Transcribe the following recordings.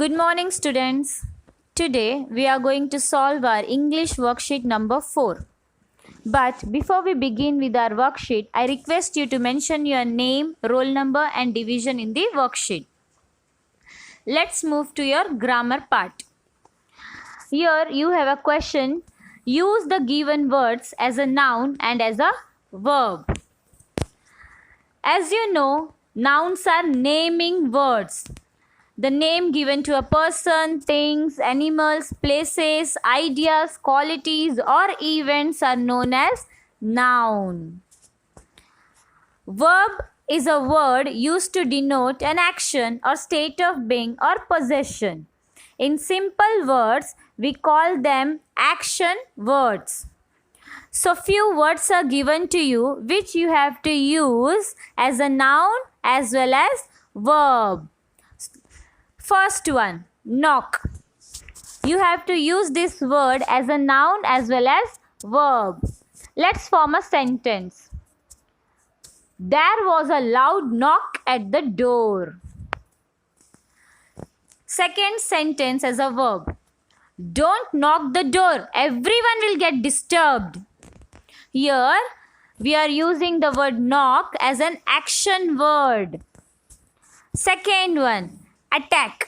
Good morning, students. Today we are going to solve our English worksheet number 4. But before we begin with our worksheet, I request you to mention your name, roll number and division in the worksheet. Let's move to your grammar part. Here you have a question. Use the given words as a noun and as a verb. As you know, nouns are naming words. The name given to a person, things, animals, places, ideas, qualities or events are known as noun. Verb is a word used to denote an action or state of being or possession. In simple words, we call them action words. So few words are given to you which you have to use as a noun as well as verb. First one, knock. You have to use this word as a noun as well as verb. Let's form a sentence. There was a loud knock at the door. Second sentence as a verb. Don't knock the door. Everyone will get disturbed. Here we are using the word knock as an action word. Second one, attack.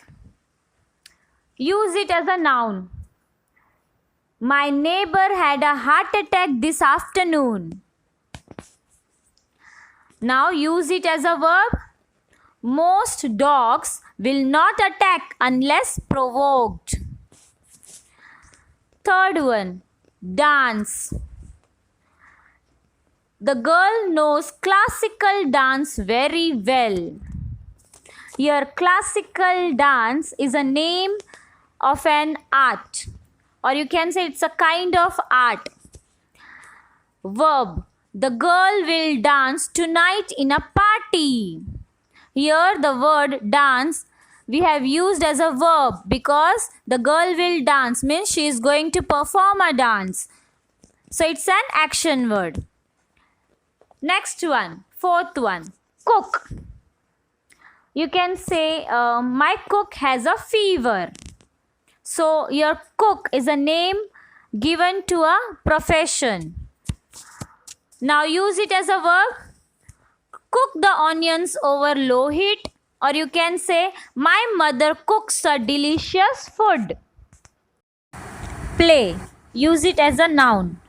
Use it as a noun. My neighbor had a heart attack this afternoon. Now use it as a verb. Most dogs will not attack unless provoked. Third one, dance. The girl knows classical dance very well. Here, classical dance is a name of an art, or you can say it's a kind of art. Verb. The girl will dance tonight in a party. Here, the word dance we have used as a verb because the girl will dance means she is going to perform a dance. So, it's an action word. Next one, fourth one, cook. You can say, my cook has a fever. So, your cook is a name given to a profession. Now, use it as a verb. Cook the onions over low heat. Or you can say, my mother cooks a delicious food. Play. Use it as a noun.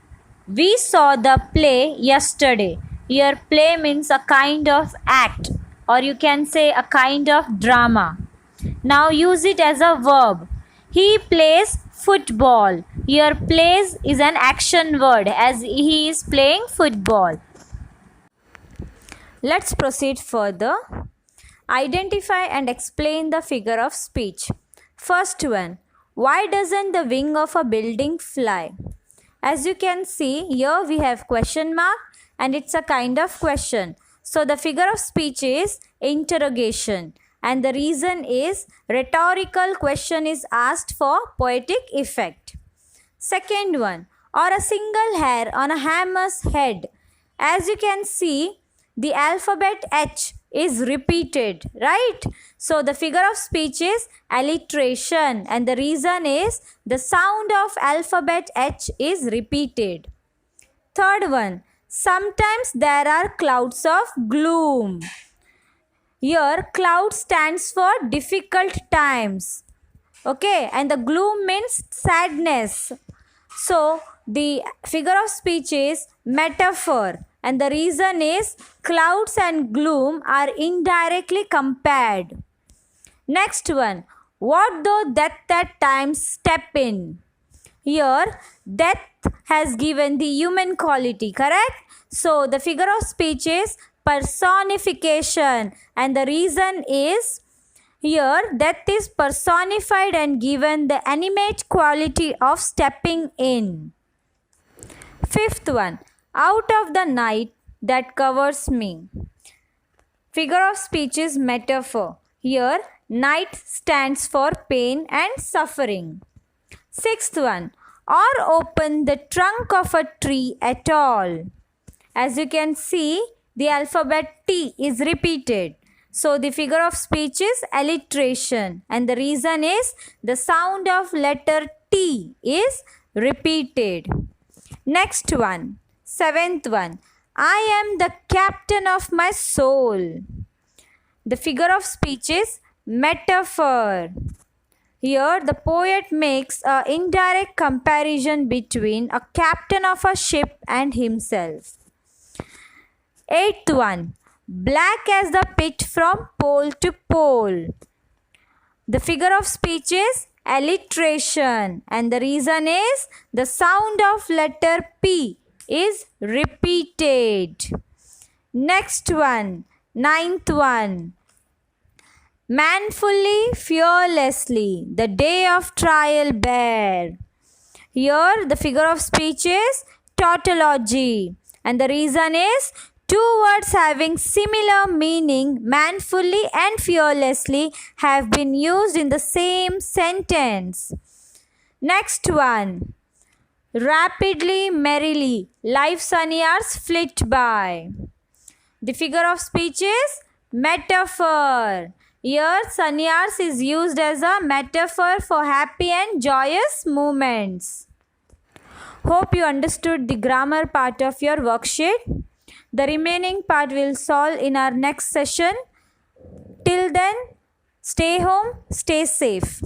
We saw the play yesterday. Here, play means a kind of act. Or you can say a kind of drama. Now use it as a verb. He plays football. Here plays is an action word as he is playing football. Let's proceed further. Identify and explain the figure of speech. First one. Why doesn't the wing of a building fly? As you can see, here we have question mark and it's a kind of question. So the figure of speech is interrogation and the reason is rhetorical question is asked for poetic effect. Second one, or a single hair on a hammer's head. As you can see, the alphabet H is repeated, right? So the figure of speech is alliteration and the reason is the sound of alphabet H is repeated. Third one, sometimes there are clouds of gloom. Here, cloud stands for difficult times. Okay, and the gloom means sadness. So, the figure of speech is metaphor. And the reason is clouds and gloom are indirectly compared. Next one, what though death at times step in? Here, death has given the human quality, correct? So, the figure of speech is personification and the reason is here death is personified and given the animate quality of stepping in. Fifth one, out of the night that covers me. Figure of speech is metaphor. Here night stands for pain and suffering. Sixth one, or open the trunk of a tree at all. As you can see, the alphabet T is repeated. So the figure of speech is alliteration, and the reason is the sound of letter T is repeated. Next one, seventh one. I am the captain of my soul. The figure of speech is metaphor. Here the poet makes an indirect comparison between a captain of a ship and himself. Eighth one. Black as the pit from pole to pole. The figure of speech is alliteration, and the reason is the sound of letter P is repeated. Next one, ninth one. Manfully, fearlessly, the day of trial bear. Here the figure of speech is tautology, and the reason is two words having similar meaning, manfully and fearlessly, have been used in the same sentence. Next one. Rapidly, merrily, life's sunny hours flit by. The figure of speech is metaphor. Here, sunny hours is used as a metaphor for happy and joyous moments. Hope you understood the grammar part of your worksheet. The remaining part will solve in our next session. Till then, stay home, stay safe.